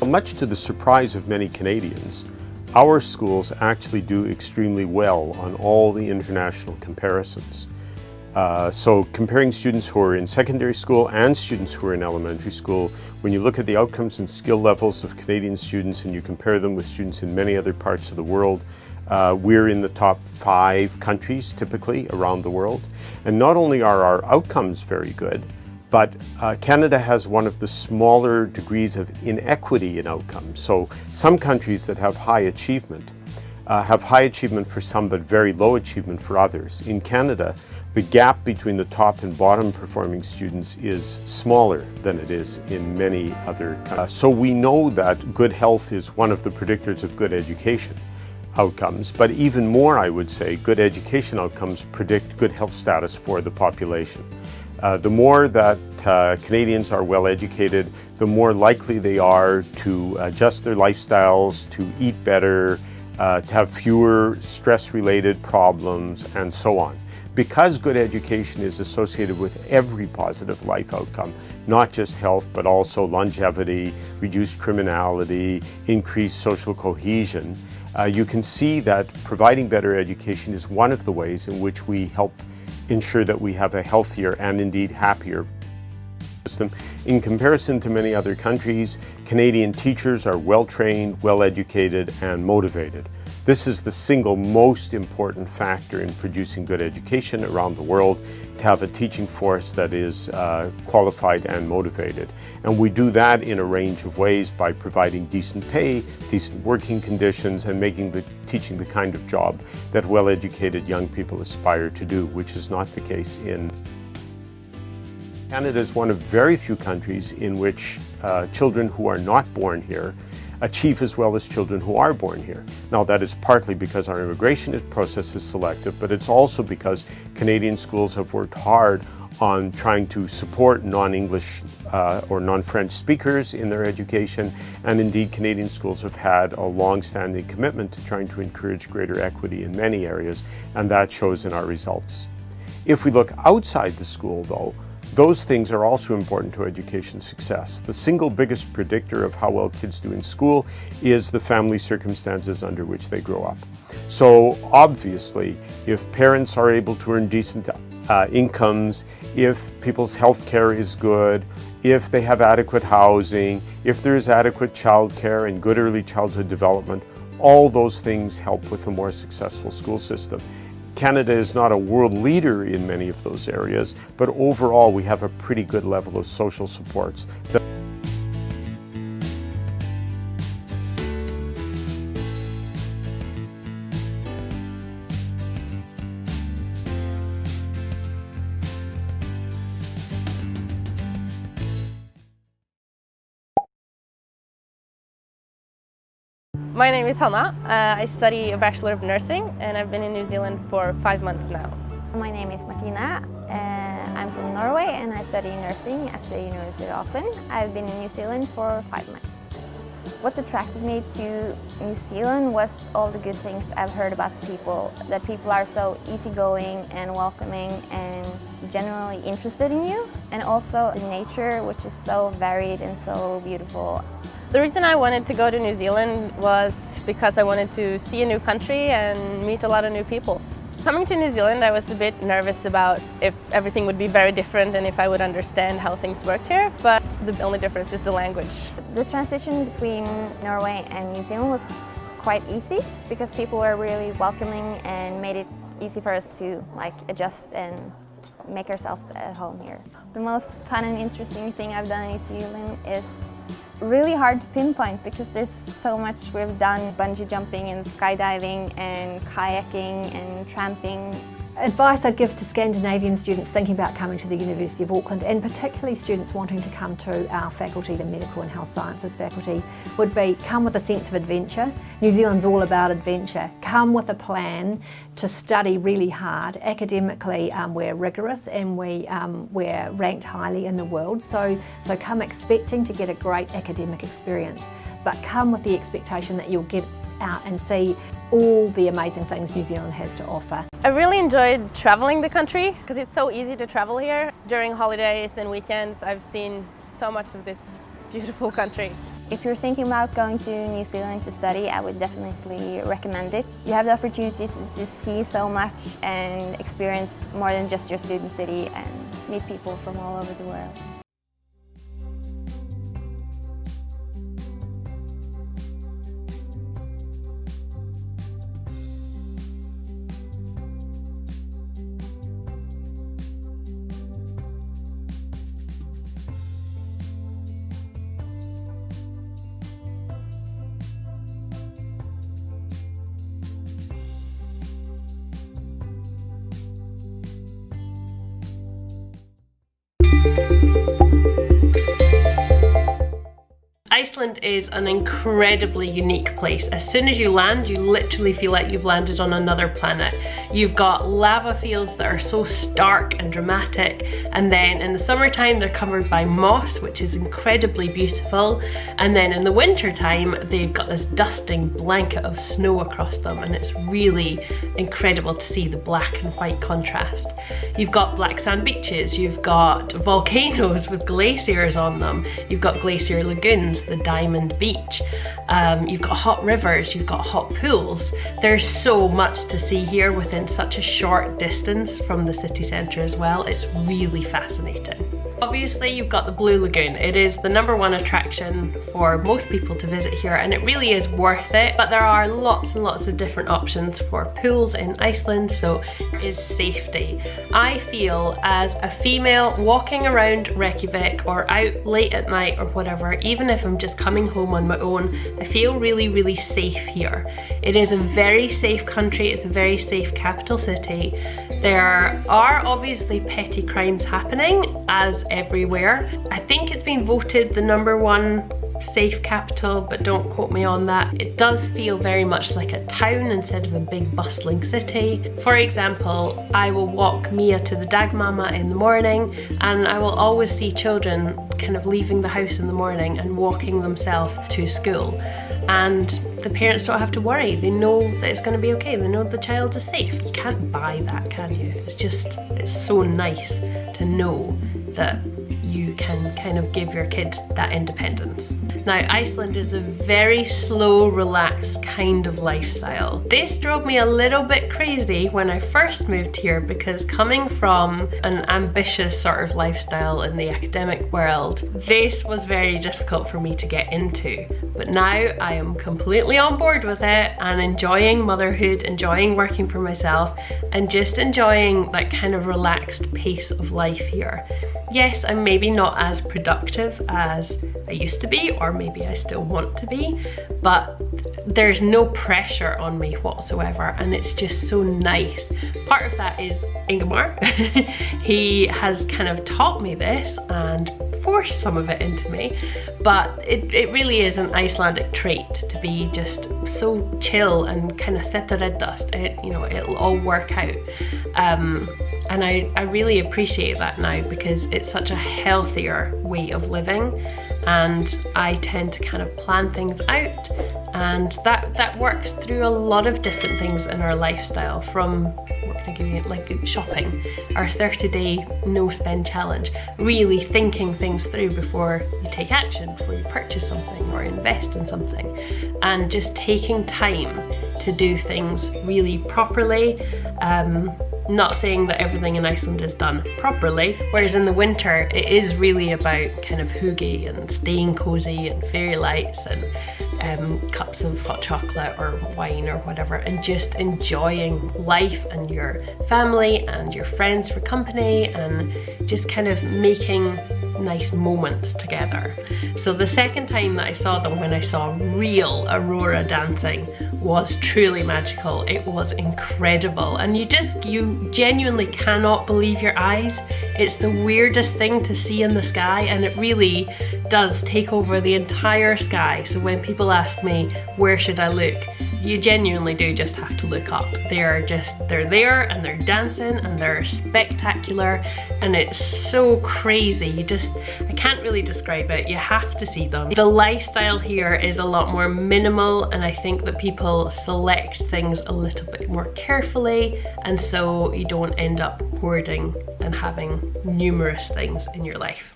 Much to the surprise of many Canadians, our schools actually do extremely well on all the international comparisons. So comparing students who are in secondary school and students who are in elementary school, when you look at the outcomes and skill levels of Canadian students and you compare them with students in many other parts of the world, we're in the top 5 countries typically around the world. And not only are our outcomes very good, but Canada has one of the smaller degrees of inequity in outcomes. So some countries that have high achievement for some but very low achievement for others. In Canada, the gap between the top and bottom performing students is smaller than it is in many other countries. So we know that good health is one of the predictors of good education outcomes, but even more, I would say, good education outcomes predict good health status for the population. The more that Canadians are well educated, the more likely they are to adjust their lifestyles, to eat better, to have fewer stress-related problems, and so on. Because good education is associated with every positive life outcome, not just health, but also longevity, reduced criminality, increased social cohesion, you can see that providing better education is one of the ways in which we help ensure that we have a healthier and indeed happier system. In comparison to many other countries, Canadian teachers are well-trained, well-educated, and motivated. This is the single most important factor in producing good education around the world, to have a teaching force that is qualified and motivated. And we do that in a range of ways by providing decent pay, decent working conditions, and making the teaching the kind of job that well-educated young people aspire to do, which is not the case in Canada. Is one of very few countries in which children who are not born here achieve as well as children who are born here. Now, that is partly because our immigration process is selective, but it's also because Canadian schools have worked hard on trying to support non-English or non-French speakers in their education, and indeed Canadian schools have had a long-standing commitment to trying to encourage greater equity in many areas, and that shows in our results. If we look outside the school, though, those things are also important to education success. The single biggest predictor of how well kids do in school is the family circumstances under which they grow up. So obviously, if parents are able to earn decent incomes, if people's health care is good, if they have adequate housing, if there is adequate childcare and good early childhood development, all those things help with a more successful school system. Canada is not a world leader in many of those areas, but overall we have a pretty good level of social supports. My name is Hannah. I study a Bachelor of Nursing and I've been in New Zealand for 5 months now. My name is Martina. I'm from Norway and I study nursing at the University of Auckland. I've been in New Zealand for 5 months. What attracted me to New Zealand was all the good things I've heard about the people. That people are so easygoing and welcoming and genuinely interested in you. And also the nature, which is so varied and so beautiful. The reason I wanted to go to New Zealand was because I wanted to see a new country and meet a lot of new people. Coming to New Zealand, I was a bit nervous about if everything would be very different and if I would understand how things worked here, but the only difference is the language. The transition between Norway and New Zealand was quite easy because people were really welcoming and made it easy for us to adjust and make ourselves at home here. The most fun and interesting thing I've done in New Zealand is really hard to pinpoint because there's so much we've done: bungee jumping and skydiving and kayaking and tramping. Advice I'd give to Scandinavian students thinking about coming to the University of Auckland, and particularly students wanting to come to our faculty, the Medical and Health Sciences faculty, would be come with a sense of adventure. New Zealand's all about adventure. Come with a plan to study really hard. Academically, we're rigorous and we're ranked highly in the world, so come expecting to get a great academic experience, but come with the expectation that you'll get out and see all the amazing things New Zealand has to offer. I really enjoyed traveling the country because it's so easy to travel here. During holidays and weekends, I've seen so much of this beautiful country. If you're thinking about going to New Zealand to study, I would definitely recommend it. You have the opportunities to see so much and experience more than just your student city and meet people from all over the world. Iceland is an incredibly unique place. As soon as you land, you literally feel like you've landed on another planet. You've got lava fields that are so stark and dramatic, and then in the summertime they're covered by moss, which is incredibly beautiful, and then in the winter time they've got this dusting blanket of snow across them, and it's really incredible to see the black and white contrast. You've got black sand beaches, you've got volcanoes with glaciers on them, you've got glacier lagoons, the Diamond Beach, you've got hot rivers, you've got hot pools. There's so much to see here within such a short distance from the city centre as well. It's really fascinating. Obviously you've got the Blue Lagoon. It is the #1 attraction for most people to visit here, and it really is worth it, but there are lots and lots of different options for pools in Iceland, so is safety. I feel as a female walking around Reykjavik or out late at night or whatever, even if I'm just coming home on my own, I feel really safe here. It is a very safe country, it's a very safe capital city. There are obviously petty crimes happening, as everywhere. I think it's been voted the #1 safe capital, but don't quote me on that. It does feel very much like a town instead of a big bustling city. For example, I will walk Mia to the dagmama in the morning, and I will always see children kind of leaving the house in the morning and walking themselves to school. And the parents don't have to worry. They know that it's going to be okay. They know the child is safe. You can't buy that, can you? It's so nice to know that you can kind of give your kids that independence. Now, Iceland is a very slow, relaxed kind of lifestyle. This drove me a little bit crazy when I first moved here, because coming from an ambitious sort of lifestyle in the academic world, this was very difficult for me to get into. But now I am completely on board with it and enjoying motherhood, enjoying working for myself, and just enjoying that kind of relaxed pace of life here. Yes, I'm maybe not as productive as I used to be, or maybe I still want to be, but there's no pressure on me whatsoever, and it's just so nice. Part of that is Ingemar. He has kind of taught me this and forced some of it into me, but it really is an Icelandic trait to be just so chill and kind of dust. It'll all work out. And I really appreciate that now, because it's such a healthier way of living, and I tend to kind of plan things out, and that works through a lot of different things in our lifestyle. From, what can I give you, like shopping, our 30-day no spend challenge, really thinking things through before you take action, before you purchase something or invest in something, and just taking time to do things really properly. Not saying that everything in Iceland is done properly, whereas in the winter it is really about kind of hygge and staying cozy and fairy lights and cups of hot chocolate or wine or whatever, and just enjoying life and your family and your friends for company, and just kind of making nice moments together. So the second time that I saw them, when I saw real aurora dancing, was truly magical. It was incredible, and you genuinely cannot believe your eyes. It's the weirdest thing to see in the sky, and it really does take over the entire sky. So when people ask me, where should I look, you genuinely do just have to look up. They're there and they're dancing and they're spectacular, and it's so crazy. I can't really describe it. You have to see them. The lifestyle here is a lot more minimal, and I think that people select things a little bit more carefully, and so you don't end up hoarding and having numerous things in your life.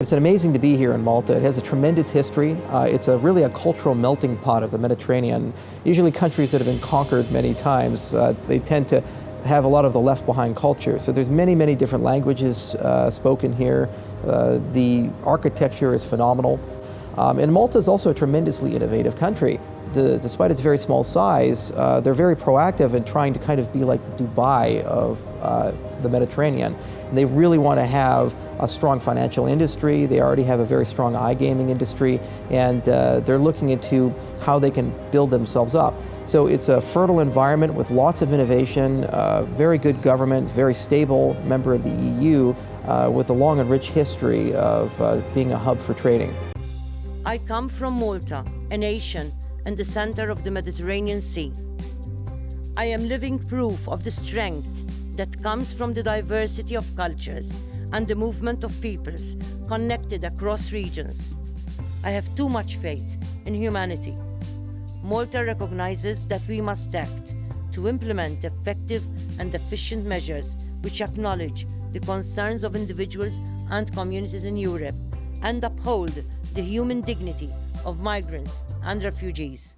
It's amazing to be here in Malta. It has a tremendous history. It's really a cultural melting pot of the Mediterranean. Usually countries that have been conquered many times, they tend to have a lot of the left behind culture. So there's many, many different languages spoken here. The architecture is phenomenal. And Malta is also a tremendously innovative country. Despite its very small size, they're very proactive in trying to kind of be like the Dubai of the Mediterranean. And they really want to have a strong financial industry. They already have a very strong iGaming industry, and they're looking into how they can build themselves up. So it's a fertile environment with lots of innovation, very good government, very stable member of the EU, with a long and rich history of being a hub for trading. I come from Malta, a nation in the center of the Mediterranean Sea. I am living proof of the strength that comes from the diversity of cultures and the movement of peoples connected across regions. I have too much faith in humanity. Malta recognizes that we must act to implement effective and efficient measures which acknowledge the concerns of individuals and communities in Europe and uphold the human dignity of migrants and refugees.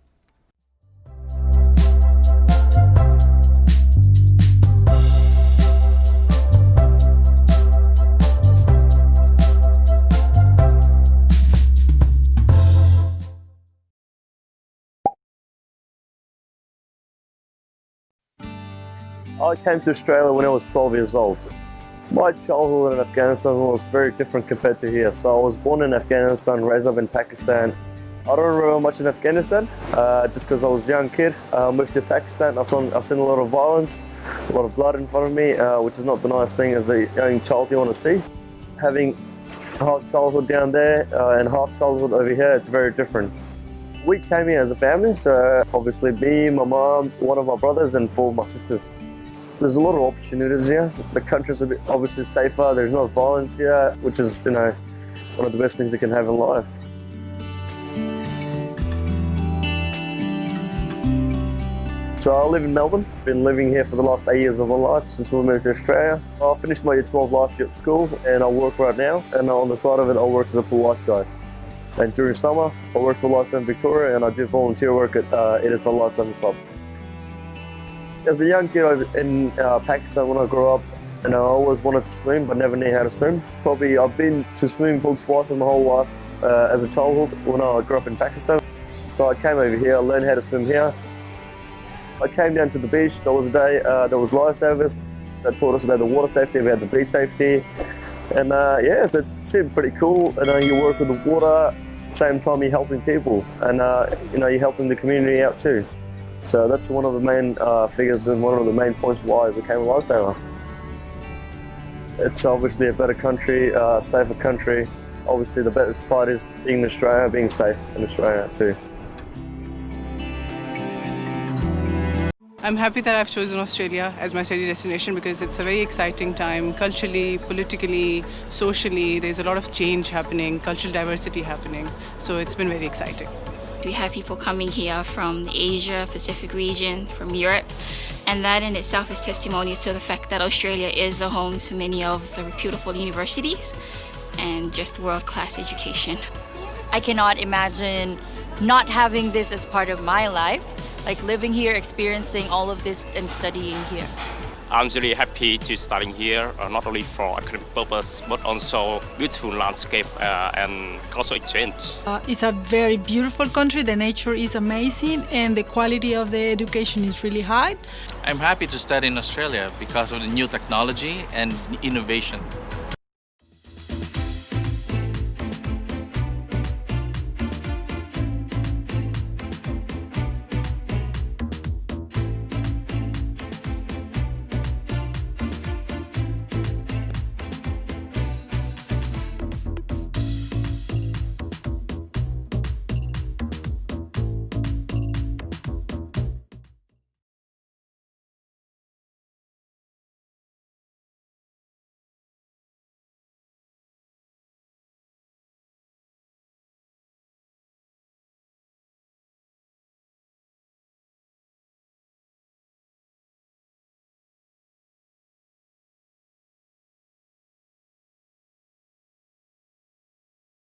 I came to Australia when I was 12 years old. My childhood in Afghanistan was very different compared to here. So I was born in Afghanistan, raised up in Pakistan. I don't remember much in Afghanistan, just because I was a young kid. I moved to Pakistan. I've seen a lot of violence, a lot of blood in front of me, which is not the nice thing as a young child you want to see. Having half childhood down there and half childhood over here, it's very different. We came here as a family, so obviously me, my mom, one of my brothers and 4 of my sisters. There's a lot of opportunities here. The country's a bit obviously safer. There's no violence here, which is, one of the best things you can have in life. So I live in Melbourne. Been living here for the last 8 years of my life since we moved to Australia. I finished my year 12 last year at school and I work right now. And on the side of it, I work as a pool lifeguard. And during summer, I work for Lifesaving Victoria and I do volunteer work at Edisville Lifesaving Club. As a young kid in Pakistan when I grew up, I always wanted to swim but never knew how to swim. Probably I've been to swimming pool twice in my whole life as a childhood when I grew up in Pakistan. So I came over here, I learned how to swim here. I came down to the beach. There was a day, there was lifesavers that taught us about the water safety, about the beach safety. And so it seemed pretty cool. You work with the water, at the same time you're helping people. And you're helping the community out too. So that's one of the main figures and one of the main points why I became a lifesaver. It's obviously a better country, a safer country. Obviously the best part is being in Australia, being safe in Australia too. I'm happy that I've chosen Australia as my study destination because it's a very exciting time, culturally, politically, socially. There's a lot of change happening, cultural diversity happening. So it's been very exciting. We have people coming here from the Asia Pacific region, from Europe, and that in itself is testimony to the fact that Australia is the home to many of the reputable universities and just world-class education. I cannot imagine not having this as part of my life, like living here, experiencing all of this and studying here. I'm really happy to studying here, not only for academic purpose, but also beautiful landscape and cultural exchange. It's a very beautiful country, the nature is amazing, and the quality of the education is really high. I'm happy to study in Australia because of the new technology and innovation.